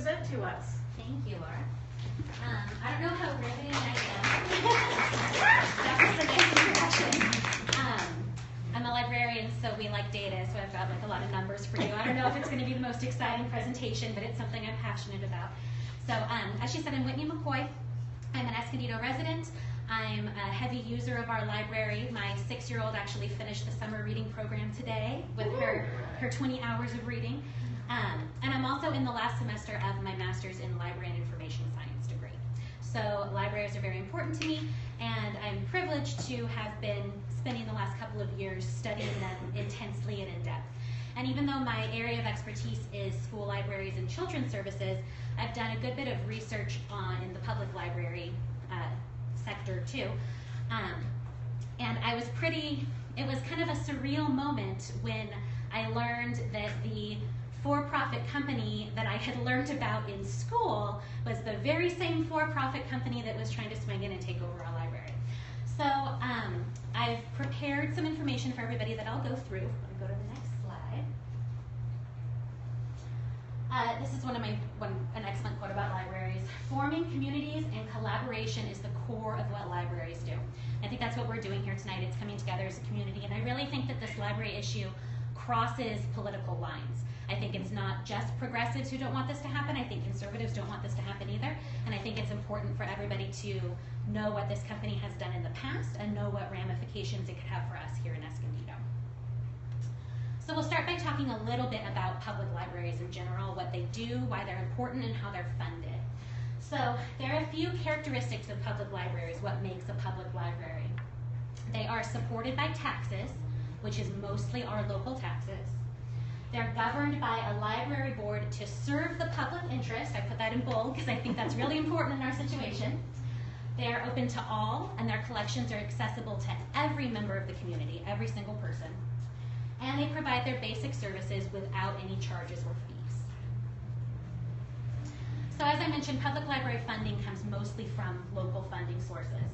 present to us. Thank you, Laura. I don't know how riveting I am. That was a nice introduction. I'm a librarian, so we like data, so I've got like a lot of numbers for you. I don't know if it's going to be the most exciting presentation, but it's something I'm passionate about. So as she said, I'm Whitney McCoy. I'm an Escondido resident. I'm a heavy user of our library. My 6-year-old actually finished the summer reading program today with her 20 hours of reading. And I'm also in the last semester of my master's in library and information science degree. So libraries are very important to me, and I'm privileged to have been spending the last couple of years studying them intensely and in depth. And even though my area of expertise is school libraries and children's services, I've done a good bit of research in the public library sector too. And it was kind of a surreal moment when I learned that the for-profit company that I had learned about in school was the very same for-profit company that was trying to swing in and take over our library. So I've prepared some information for everybody that I'll go through. Let me go to the next slide. This is an excellent quote about libraries. Forming communities and collaboration is the core of what libraries do. I think that's what we're doing here tonight. It's coming together as a community, and I really think that this library issue crosses political lines. I think it's not just progressives who don't want this to happen. I think conservatives don't want this to happen either. And I think it's important for everybody to know what this company has done in the past and know what ramifications it could have for us here in Escondido. So we'll start by talking a little bit about public libraries in general, what they do, why they're important, and how they're funded. So there are a few characteristics of public libraries, what makes a public library. They are supported by taxes, which is mostly our local taxes. They're governed by a library board to serve the public interest. I put that in bold because I think that's really important in our situation. They are open to all, and their collections are accessible to every member of the community, every single person. And they provide their basic services without any charges or fees. So as I mentioned, public library funding comes mostly from local funding sources.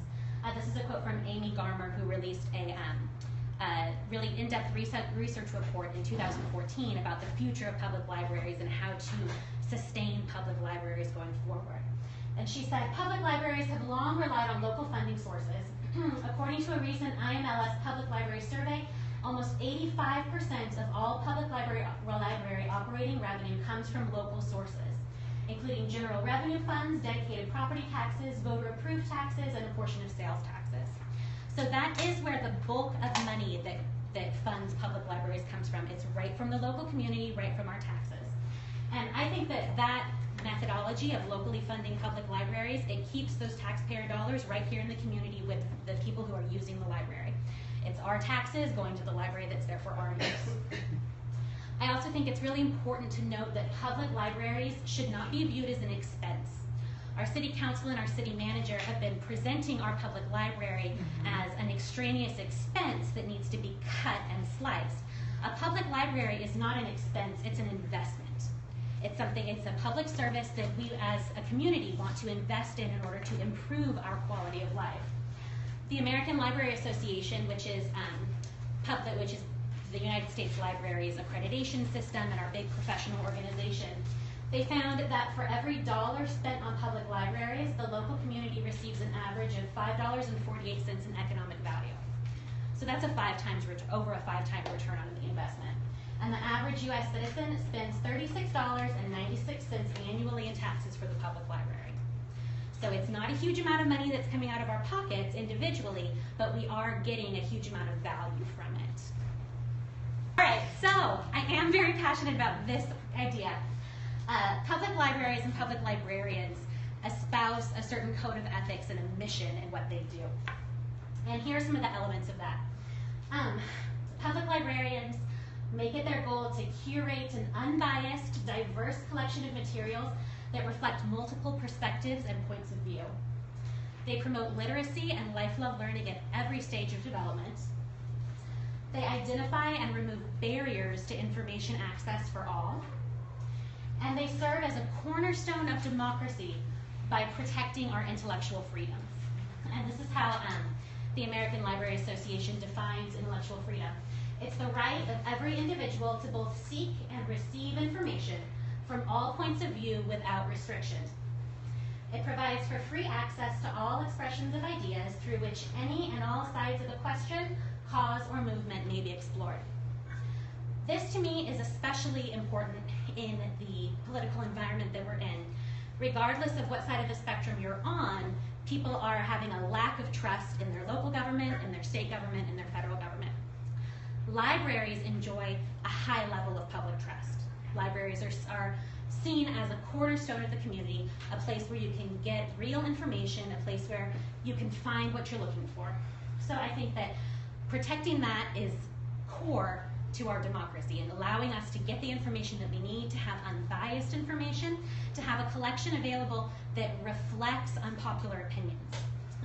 This is a quote from Amy Garmer, who released a really in-depth research report in 2014 about the future of public libraries and how to sustain public libraries going forward. And she said, public libraries have long relied on local funding sources. According to a recent IMLS public library survey, almost 85% of all public library operating revenue comes from local sources, including general revenue funds, dedicated property taxes, voter-approved taxes, and a portion of sales taxes. So that is where the bulk of money that funds public libraries comes from. It's right from the local community, right from our taxes. And I think that methodology of locally funding public libraries, it keeps those taxpayer dollars right here in the community with the people who are using the library. It's our taxes going to the library that's there for our use. I also think it's really important to note that public libraries should not be viewed as an expense. Our city council and our city manager have been presenting our public library as an extraneous expense that needs to be cut and sliced. A public library is not an expense, it's an investment. It's a public service that we as a community want to invest in order to improve our quality of life. The American Library Association, which is the United States Libraries accreditation system and our big professional organization, they found that for every dollar spent on public libraries, the local community receives an average of $5.48 in economic value. So that's over a 5-time return on the investment. And the average U.S. citizen spends $36.96 annually in taxes for the public library. So it's not a huge amount of money that's coming out of our pockets individually, but we are getting a huge amount of value from it. All right, so I am very passionate about this idea. Public libraries and public librarians espouse a certain code of ethics and a mission in what they do. And here are some of the elements of that. Public librarians make it their goal to curate an unbiased, diverse collection of materials that reflect multiple perspectives and points of view. They promote literacy and lifelong learning at every stage of development. They identify and remove barriers to information access for all. And they serve as a cornerstone of democracy by protecting our intellectual freedoms. And this is how the American Library Association defines intellectual freedom. It's the right of every individual to both seek and receive information from all points of view without restriction. It provides for free access to all expressions of ideas through which any and all sides of a question, cause, or movement may be explored. This, to me, is especially important in the political environment that we're in. Regardless of what side of the spectrum you're on, people are having a lack of trust in their local government, in their state government, and their federal government. Libraries enjoy a high level of public trust. Libraries are seen as a cornerstone of the community, a place where you can get real information, a place where you can find what you're looking for. So I think that protecting that is core to our democracy and allowing us to get the information that we need, to have unbiased information, to have a collection available that reflects unpopular opinions.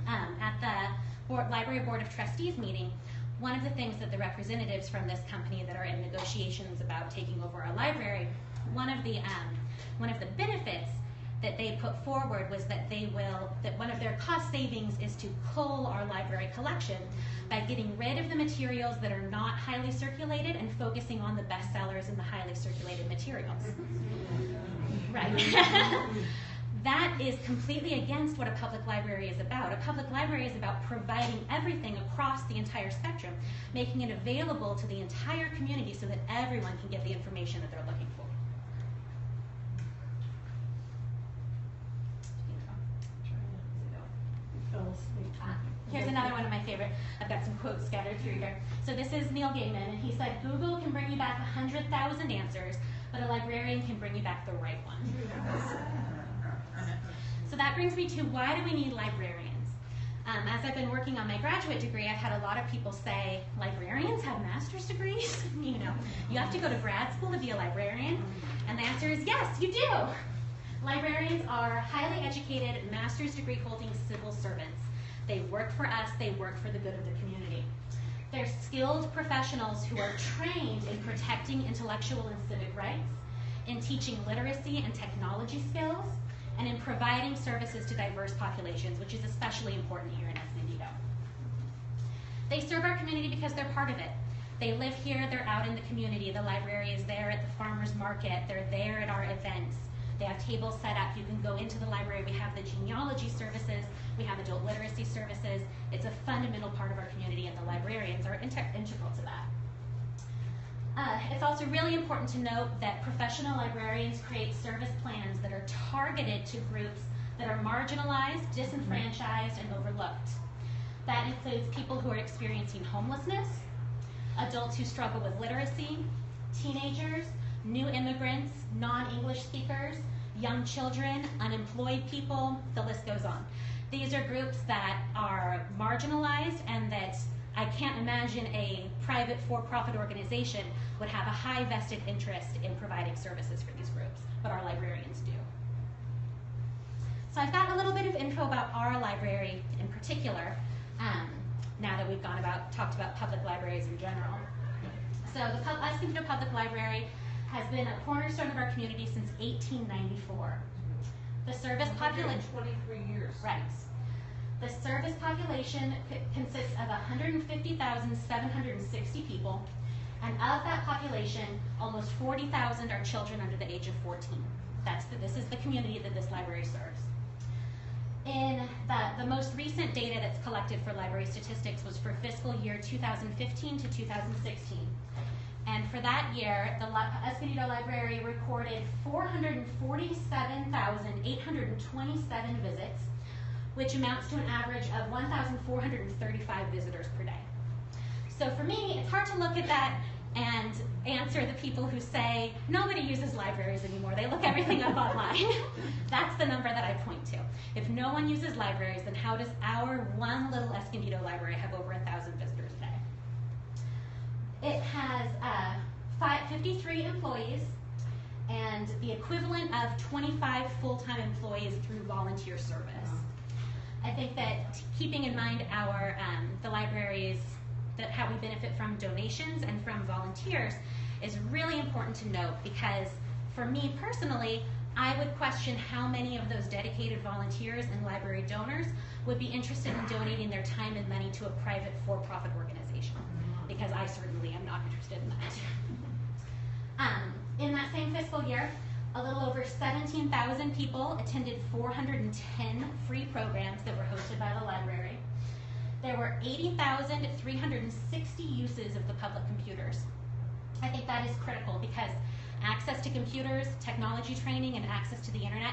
At the Library Board of Trustees meeting, one of the things that the representatives from this company that are in negotiations about taking over our library, one of the benefits that they put forward was that that one of their cost savings is to cull our library collection by getting rid of the materials that are not highly circulated and focusing on the bestsellers and the highly circulated materials. Right. That is completely against what a public library is about. A public library is about providing everything across the entire spectrum, making it available to the entire community so that everyone can get the information that they're looking for. Here's another one of my favorite. I've got some quotes scattered through here. So this is Neil Gaiman, and he said, "Google can bring you back 100,000 answers, but a librarian can bring you back the right one." So that brings me to, why do we need librarians? As I've been working on my graduate degree, I've had a lot of people say, librarians have master's degrees? You have to go to grad school to be a librarian? And the answer is yes, you do. Librarians are highly educated, master's degree holding civil servants. They work for us, they work for the good of the community. They're skilled professionals who are trained in protecting intellectual and civic rights, in teaching literacy and technology skills, and in providing services to diverse populations, which is especially important here in Escondido. They serve our community because they're part of it. They live here, they're out in the community. The library is there at the farmer's market, they're there at our events. They have tables set up. You can go into the library. We have the genealogy services. We have adult literacy services. It's a fundamental part of our community, and the librarians are integral to that. It's also really important to note that professional librarians create service plans that are targeted to groups that are marginalized, disenfranchised, and overlooked. That includes people who are experiencing homelessness, adults who struggle with literacy, teenagers, new immigrants, non-English speakers, young children, unemployed people, the list goes on. These are groups that are marginalized and that I can't imagine a private for-profit organization would have a high vested interest in providing services for these groups, but our librarians do. So I've got a little bit of info about our library in particular, now that we've talked about public libraries in general. So the Escondido Public Library has been a cornerstone of our community since 1894. The service population, 23 years. Right. The service population consists of 150,760 people, and of that population, almost 40,000 are children under the age of 14. This is the community that this library serves. In the most recent data that's collected for library statistics was for fiscal year 2015 to 2016. And for that year, the Escondido Library recorded 447,827 visits, which amounts to an average of 1,435 visitors per day. So for me, it's hard to look at that and answer the people who say, nobody uses libraries anymore, they look everything up online. That's the number that I point to. If no one uses libraries, then how does our one little Escondido library have over 1,000 visitors a day? It has 53 employees and the equivalent of 25 full-time employees through volunteer service. I think that keeping in mind the libraries, how we benefit from donations and from volunteers is really important to note, because for me personally, I would question how many of those dedicated volunteers and library donors would be interested in donating their time and money to a private for-profit organization, because I certainly am not interested in that. In that same fiscal year, A little over 17,000 people attended 410 free programs that were hosted by the library. There were 80,360 uses of the public computers. I think that is critical because access to computers, technology training, and access to the internet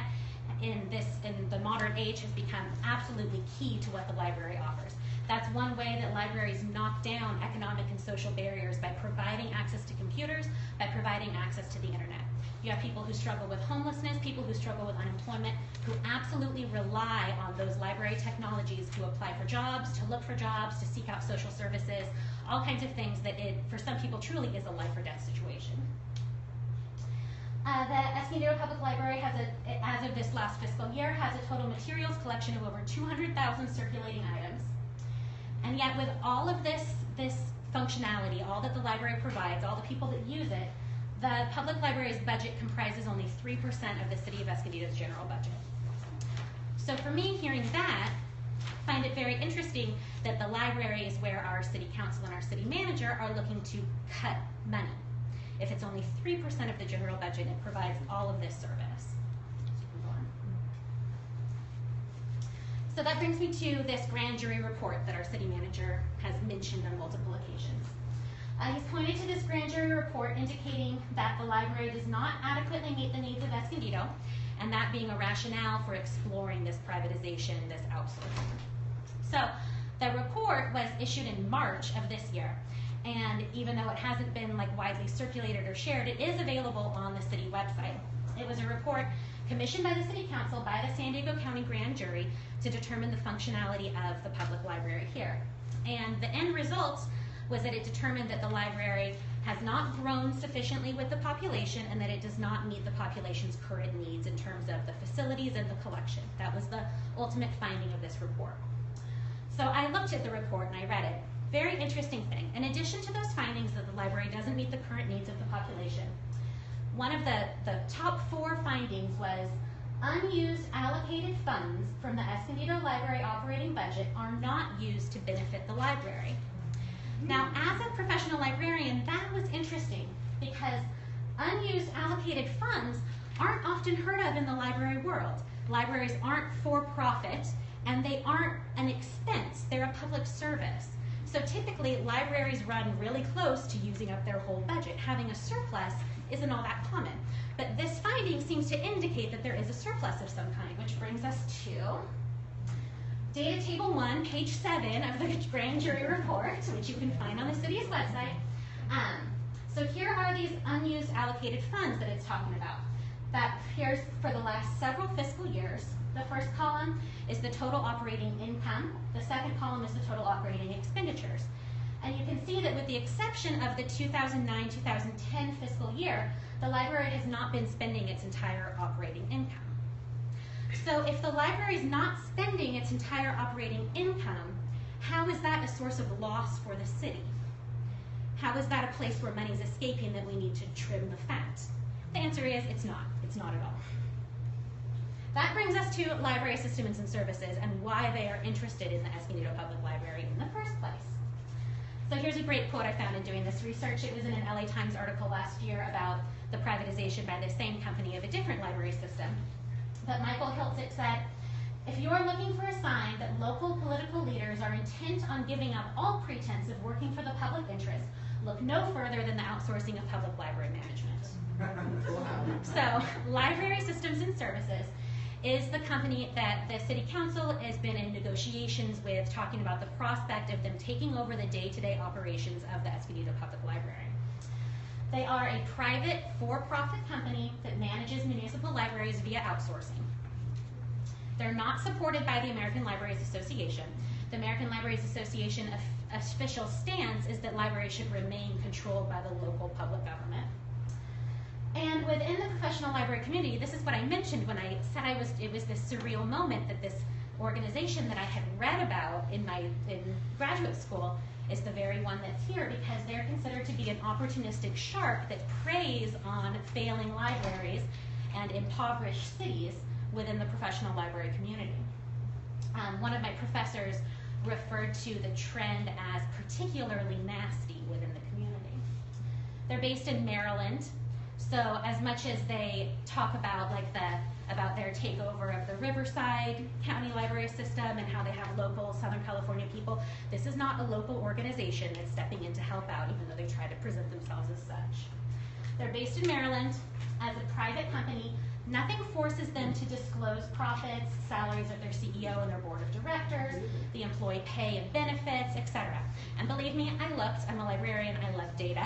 in the modern age has become absolutely key to what the library offers. That's one way that libraries knock down economic and social barriers, by providing access to computers, by providing access to the internet. You have people who struggle with homelessness, people who struggle with unemployment, who absolutely rely on those library technologies to apply for jobs, to look for jobs, to seek out social services, all kinds of things that for some people truly is a life or death situation. The Escondido Public Library has as of this last fiscal year, has a total materials collection of over 200,000 circulating items. And yet with all of this functionality, all that the library provides, all the people that use it, the public library's budget comprises only 3% of the City of Escondido's general budget. So for me, hearing that, I find it very interesting that the library is where our city council and our city manager are looking to cut money. If it's only 3% of the general budget, it provides all of this service. So that brings me to this grand jury report that our city manager has mentioned on multiple occasions. He's pointed to this grand jury report indicating that the library does not adequately meet the needs of Escondido, and that being a rationale for exploring this privatization, this outsourcing. So the report was issued in March of this year, and even though it hasn't been widely circulated or shared, it is available on the city website. It was a report commissioned by the City Council by the San Diego County Grand Jury to determine the functionality of the public library here. And the end result was that it determined that the library has not grown sufficiently with the population and that it does not meet the population's current needs in terms of the facilities and the collection. That was the ultimate finding of this report. So I looked at the report and I read it. Very interesting thing. In addition to those findings that the library doesn't meet the current needs of the population, one of the top 4 findings was unused allocated funds from the Escondido Library operating budget are not used to benefit the library. Now, as a professional librarian, that was interesting because unused allocated funds aren't often heard of in the library world. Libraries aren't for-profit, and they aren't an expense. They're a public service. So typically, libraries run really close to using up their whole budget. Having a surplus isn't all that common. But this finding seems to indicate that there is a surplus of some kind, which brings us to Data Table 1, page 7 of the grand jury report, which you can find on the city's website. So here are these unused allocated funds that it's talking about. That appears for the last several fiscal years. The first column is the total operating income. The second column is the total operating expenditures. And you can see that with the exception of the 2009-2010 fiscal year, the library has not been spending its entire operating income. So if the library is not spending its entire operating income, how is that a source of loss for the city? How is that a place where money is escaping that we need to trim the fat? The answer is it's not. It's not at all. That brings us to library systems and services and why they are interested in the Escondido Public Library in the first place. So here's a great quote I found in doing this research. It was in an LA Times article last year about the privatization by the same company of a different library system. But Michael Hiltzik said, "If you are looking for a sign that local political leaders are intent on giving up all pretense of working for the public interest, look no further than the outsourcing of public library management." So, Library Systems and Services is the company that the City Council has been in negotiations with, talking about the prospect of them taking over the day-to-day operations of the Escondido Public Library. They are a private, for-profit company that manages municipal libraries via outsourcing. They're not supported by the American Libraries Association. The American Libraries Association official stance is that libraries should remain controlled by the local public government. And within the professional library community, this is what I mentioned when I said it was this surreal moment that this organization that I had read about in graduate school is the very one that's here, because they're considered to be an opportunistic shark that preys on failing libraries and impoverished cities within the professional library community. One of my professors referred to the trend as particularly nasty within the community. They're based in Maryland, So as much as they talk about about their takeover of the Riverside County Library System and how they have local Southern California people, this is not a local organization that's stepping in to help out, even though they try to present themselves as such. They're based in Maryland as a private company. Nothing forces them to disclose profits, salaries of their CEO and their board of directors, the employee pay and benefits, etc. And believe me, I looked. I'm a librarian. I love data.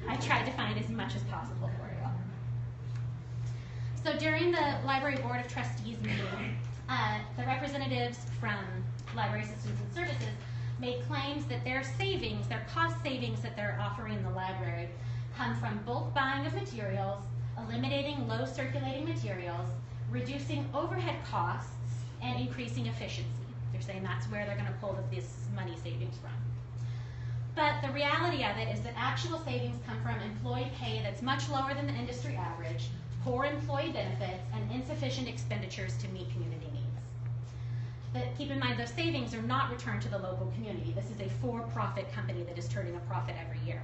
I tried to find as much as possible for you. So during the Library Board of Trustees meeting, the representatives from Library Systems and Services made claims that their savings, their cost savings that they're offering the library, come from bulk buying of materials, eliminating low circulating materials, reducing overhead costs, and increasing efficiency. They're saying that's where they're going to pull this money savings from. But the reality of it is that actual savings come from employee pay that's much lower than the industry average, poor employee benefits, and insufficient expenditures to meet community needs. But keep in mind, those savings are not returned to the local community. This is a for-profit company that is turning a profit every year.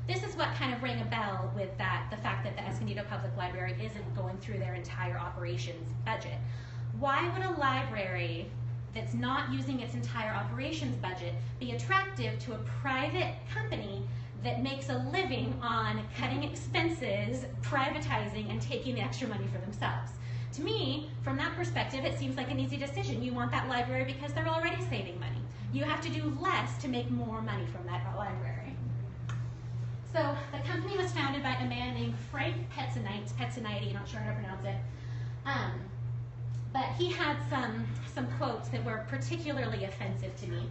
This is what kind of rang a bell with the fact that the Escondido Public Library isn't going through their entire operations budget. Why would a library that's not using its entire operations budget be attractive to a private company that makes a living on cutting expenses, privatizing, and taking the extra money for themselves? To me, from that perspective, it seems like an easy decision. You want that library because they're already saving money. You have to do less to make more money from that library. So the company was founded by a man named Frank Pezzaniti, not sure how to pronounce it. But he had some quotes that were particularly offensive to me.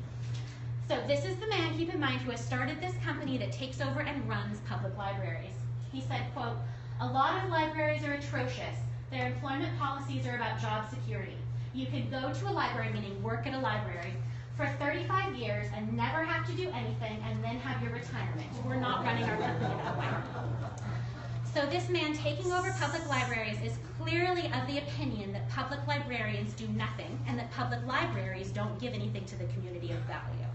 So this is the man, keep in mind, who has started this company that takes over and runs public libraries. He said, quote, "A lot of libraries are atrocious. Their employment policies are about job security. You can go to a library, meaning work at a library, for 35 years and never have to do anything and then have your retirement. We're not running our company that way." So this man taking over public libraries is clearly of the opinion that public librarians do nothing and that public libraries don't give anything to the community of value.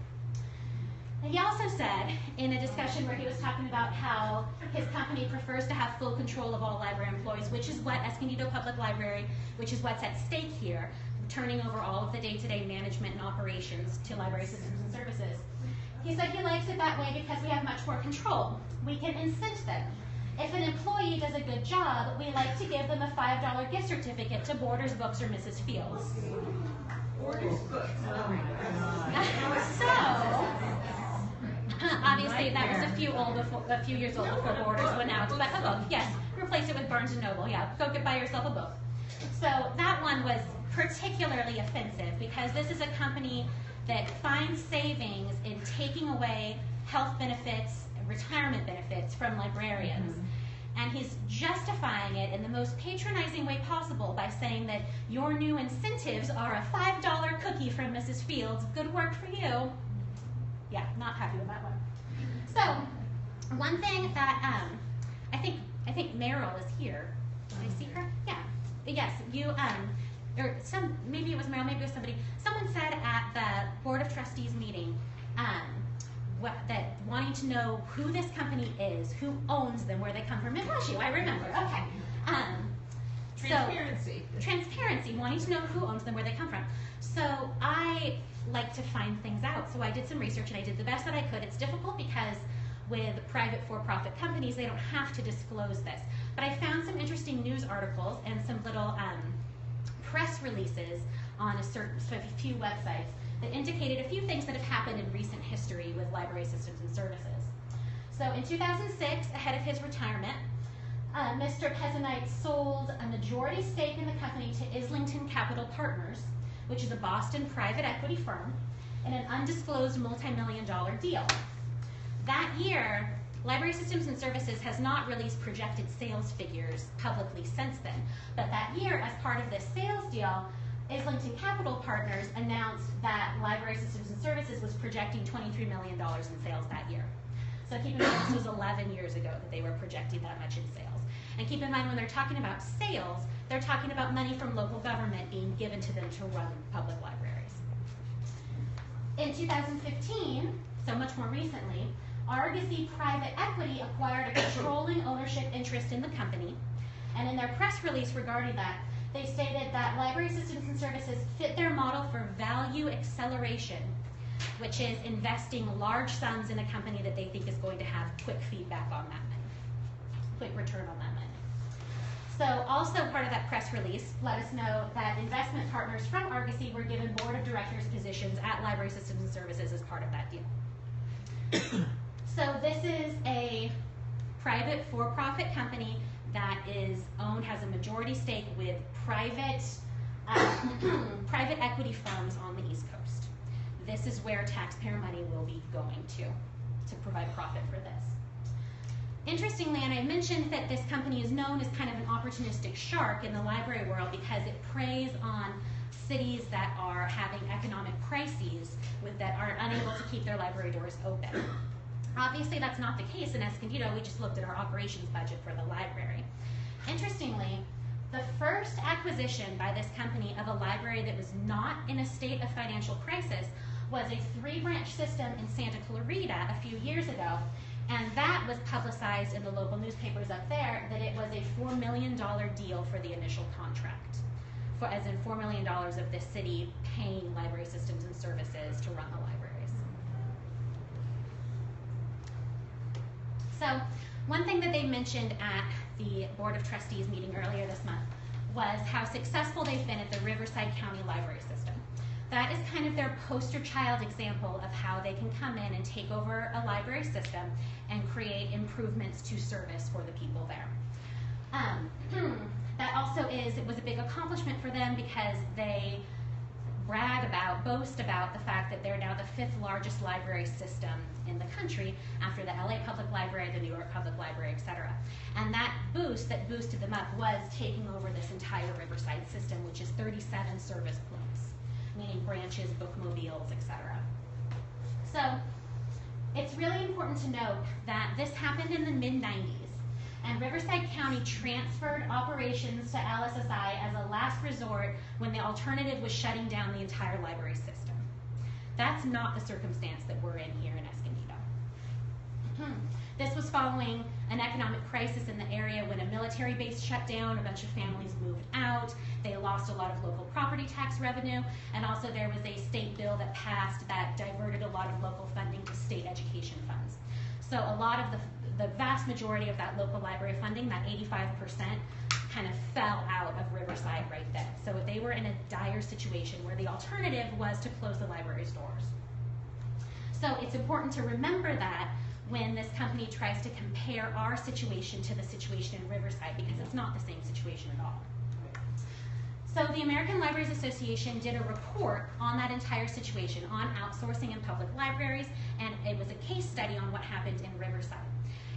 And he also said, in a discussion where he was talking about how his company prefers to have full control of all library employees, which is what Escondido Public Library, which is what's at stake here, turning over all of the day-to-day management and operations to Library Systems and Services. He said he likes it that way because we have much more control. We can incent them. If an employee does a good job, we like to give them a $5 gift certificate to Borders Books or Mrs. Fields. Borders Books. So, obviously that was a few years old before Borders went out. But a book, yes, replace it with Barnes & Noble. Yeah, go buy yourself a book. So that one was particularly offensive because this is a company that finds savings in taking away health benefits, retirement benefits from librarians. And he's justifying it in the most patronizing way possible by saying that your new incentives are a $5 cookie from Mrs. Fields. Good work for you. Yeah, not happy with that one. So, one thing that I think Meryl is here. Did I see her? Yeah. Yes, you or maybe it was Meryl, maybe it was somebody. Someone said at the Board of Trustees meeting that wanting to know who this company is, who owns them, where they come from. It was you, I remember. Okay. Transparency. Transparency, wanting to know who owns them, where they come from. So I like to find things out. So I did some research and I did the best that I could. It's difficult because with private for-profit companies, they don't have to disclose this. But I found some interesting news articles and some little press releases on a few websites that indicated a few things that have happened in recent history with Library Systems and Services. So in 2006, ahead of his retirement, Mr. Pezzaniti sold a majority stake in the company to Islington Capital Partners, which is a Boston private equity firm, in an undisclosed multi-million-dollar deal. That year, Library Systems and Services has not released projected sales figures publicly since then. But that year, as part of this sales deal, Islington Capital Partners announced that Library Systems and Services was projecting $23 million in sales that year. So keep in mind, this was 11 years ago that they were projecting that much in sales. And keep in mind, when they're talking about sales, they're talking about money from local government being given to them to run public libraries. In 2015, so much more recently, Argosy Private Equity acquired a controlling ownership interest in the company, and in their press release regarding that, they stated that library systems and services fit their model for value acceleration, which is investing large sums in a company that they think is going to have quick feedback on that money, quick return on that money. So also part of that press release let us know that investment partners from Argosy were given board of directors positions at Library Systems and Services as part of that deal. So this is a private for-profit company that is owned, has a majority stake with private equity firms on the East Coast. This is where taxpayer money will be going to provide profit for this. Interestingly, and I mentioned that this company is known as kind of an opportunistic shark in the library world because it preys on cities that are having economic crises that are unable to keep their library doors open. Obviously, that's not the case in Escondido. We just looked at our operations budget for the library. Interestingly, the first acquisition by this company of a library that was not in a state of financial crisis was a 3-branch system in Santa Clarita a few years ago, and that was publicized in the local newspapers up there that it was a $4 million deal for the initial contract, as in $4 million of the city paying library systems and services to run the libraries. So one thing that they mentioned at the Board of Trustees meeting earlier this month was how successful they've been at the Riverside County Library System. That is kind of their poster child example of how they can come in and take over a library system and create improvements to service for the people there. That also it was a big accomplishment for them because they boast about the fact that they're now the 5th largest library system in the country after the LA Public Library, the New York Public Library, etc. And that boosted them up was taking over this entire Riverside system, which is 37 service points, meaning branches, bookmobiles, etc. So it's really important to note that this happened in the mid-90s, and Riverside County transferred operations to LSSI as a last resort when the alternative was shutting down the entire library system. That's not the circumstance that we're in here in Escondido. This was following an economic crisis in the area when a military base shut down, a bunch of families moved out, they lost a lot of local property tax revenue, and also there was a state bill that passed that diverted a lot of local funding to state education funds. So a lot of the vast majority of that local library funding, that 85%, kind of fell out of Riverside right then. So they were in a dire situation where the alternative was to close the library's doors. So it's important to remember that when this company tries to compare our situation to the situation in Riverside, because it's not the same situation at all. So the American Libraries Association did a report on that entire situation, on outsourcing in public libraries, and it was a case study on what happened in Riverside.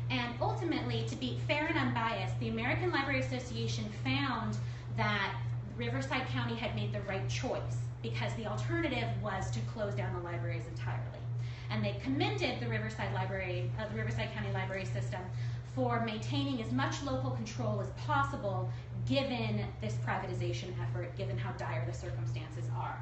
And ultimately, to be fair and unbiased, the American Library Association found that Riverside County had made the right choice because the alternative was to close down the libraries entirely. And they commended the Riverside County Library System for maintaining as much local control as possible given this privatization effort, given how dire the circumstances are.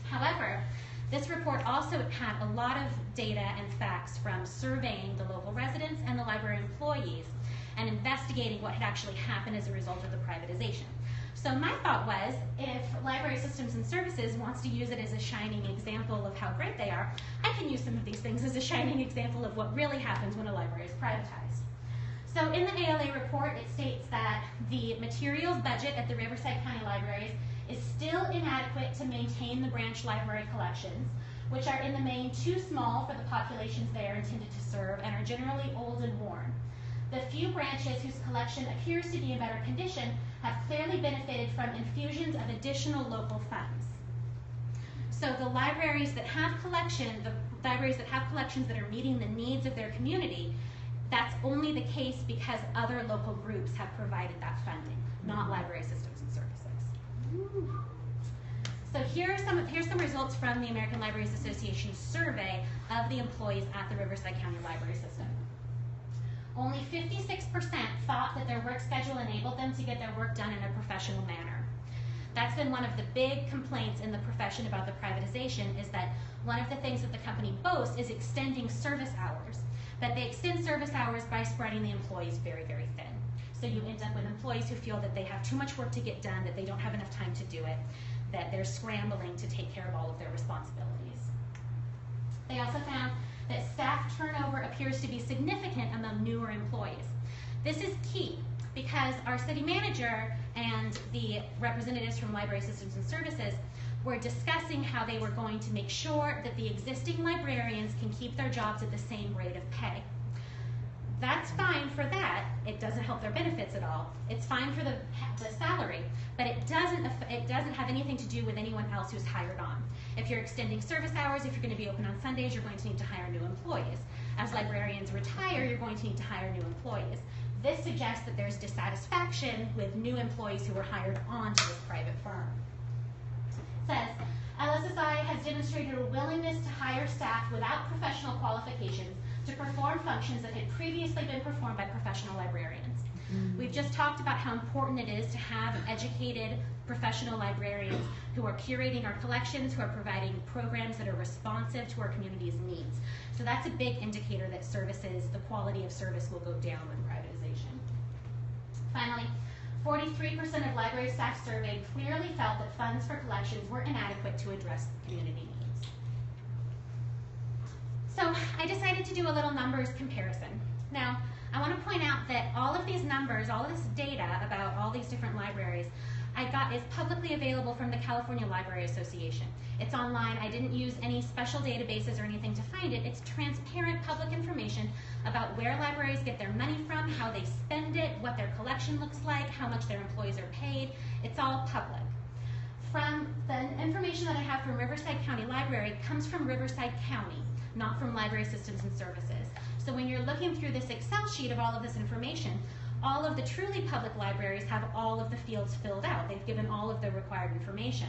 However, this report also had a lot of data and facts from surveying the local residents and the library employees and investigating what had actually happened as a result of the privatization. So my thought was, if Library Systems and Services wants to use it as a shining example of how great they are, I can use some of these things as a shining example of what really happens when a library is privatized. So in the ALA report, it states that the materials budget at the Riverside County Libraries is still inadequate to maintain the branch library collections, which are in the main too small for the populations they are intended to serve and are generally old and worn. The few branches whose collection appears to be in better condition have clearly benefited from infusions of additional local funds. So the libraries that have collections that are meeting the needs of their community, that's only the case because other local groups have provided that funding, not Library Systems and Services. So here's some results from the American Libraries Association survey of the employees at the Riverside County Library System. Only 56% thought that their work schedule enabled them to get their work done in a professional manner. That's been one of the big complaints in the profession about the privatization, is that one of the things that the company boasts is extending service hours. but they extend service hours by spreading the employees very, very thin. So you end up with employees who feel that they have too much work to get done, that they don't have enough time to do it, that they're scrambling to take care of all of their responsibilities. They also found that staff turnover appears to be significant among newer employees. This is key because our city manager and the representatives from Library Systems and Services were discussing how they were going to make sure that the existing librarians can keep their jobs at the same rate of pay. That's fine for that. It doesn't help their benefits at all. It's fine for the salary, but it doesn't have anything to do with anyone else who's hired on. If you're extending service hours, if you're going to be open on Sundays, you're going to need to hire new employees. As librarians retire, you're going to need to hire new employees. This suggests that there's dissatisfaction with new employees who were hired on to this private firm. It says, LSSI has demonstrated a willingness to hire staff without professional qualifications to perform functions that had previously been performed by professional librarians. We've just talked about how important it is to have educated professional librarians who are curating our collections, who are providing programs that are responsive to our community's needs. So that's a big indicator that services, the quality of service will go down with privatization. Finally, 43% of library staff surveyed clearly felt that funds for collections were inadequate to address community needs. So I decided to do a little numbers comparison. Now, I want to point out that all of these numbers, all of this data about all these different libraries, is publicly available from the California Library Association. It's online. I didn't use any special databases or anything to find it. It's transparent public information about where libraries get their money from, how they spend it, what their collection looks like, how much their employees are paid. It's all public. From the information that I have from Riverside County Library comes from Riverside County, not from Library Systems and Services. So when you're looking through this Excel sheet of all of this information, all of the truly public libraries have all of the fields filled out. They've given all of the required information.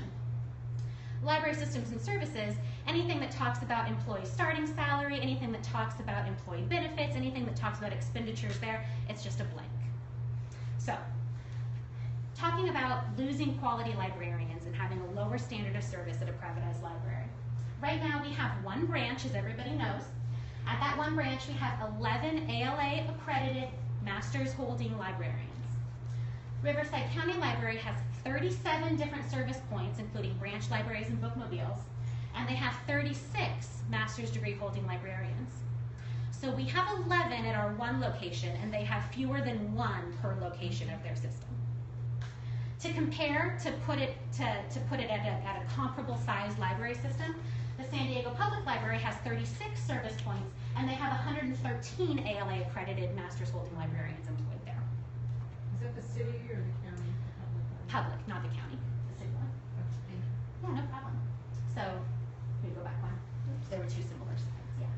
Library Systems and Services, anything that talks about employee starting salary, anything that talks about employee benefits, anything that talks about expenditures there, it's just a blank. So, talking about losing quality librarians and having a lower standard of service at a privatized library. Right now we have one branch, as everybody knows. At that one branch we have 11 ALA accredited Masters holding librarians. Riverside County Library has 37 different service points, including branch libraries and bookmobiles, and they have 36 master's degree holding librarians. So we have 11 at our one location, and they have fewer than one per location of their system. To compare, to put it at a comparable sized library system, the San Diego Public Library has 36 service points, and they have 113 ALA accredited master's holding librarians employed there. Is that the city or the county? Public, not the county, the city one. Yeah, no problem. So, can we go back one? Oops, there were two similar slides, yeah.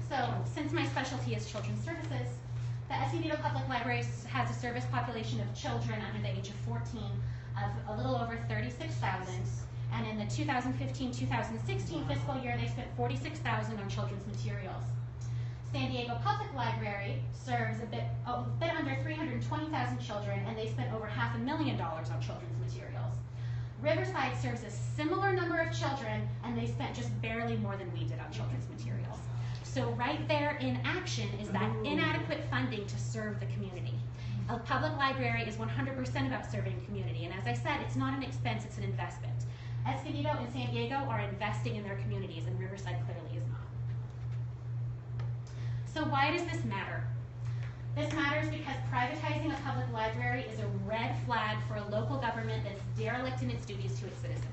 So, since my specialty is children's services, the Escondido Public Library has a service population of children under the age of 14 of a little over 36,000. And in the 2015-2016 fiscal year, they spent $46,000 on children's materials. San Diego Public Library serves a bit under 320,000 children, and they spent over $500,000 on children's materials. Riverside serves a similar number of children, and they spent just barely more than we did on children's materials. So right there in action is that inadequate funding to serve the community. A public library is 100% about serving the community, and as I said, it's not an expense, it's an investment. Escondido and San Diego are investing in their communities, and Riverside clearly is not. So why does this matter? This matters because privatizing a public library is a red flag for a local government that's derelict in its duties to its citizens.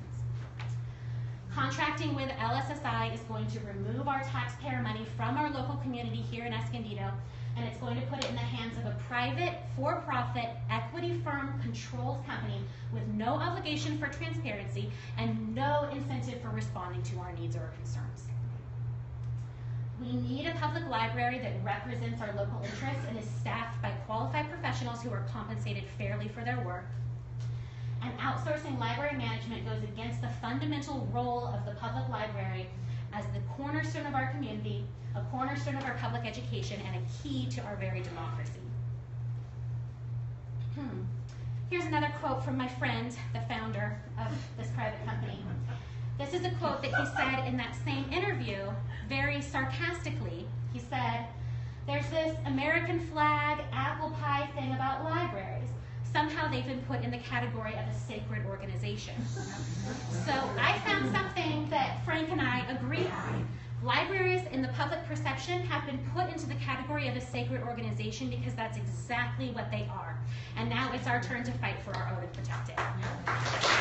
Contracting with LSSI is going to remove our taxpayer money from our local community here in Escondido, and it's going to put it in the hands of a private, for-profit, equity firm-controlled company with no obligation for transparency and no incentive for responding to our needs or our concerns. We need a public library that represents our local interests and is staffed by qualified professionals who are compensated fairly for their work. And outsourcing library management goes against the fundamental role of the public library as the cornerstone of our community, a cornerstone of our public education, and a key to our very democracy. Here's another quote from my friend, the founder of this private company. This is a quote that he said in that same interview, very sarcastically. He said, There's this American flag, apple pie thing about libraries. Somehow they've been put in the category of a sacred organization. So I found something that Frank and I agree on. Libraries in the public perception have been put into the category of a sacred organization because that's exactly what they are. And now it's our turn to fight for our own and protect it.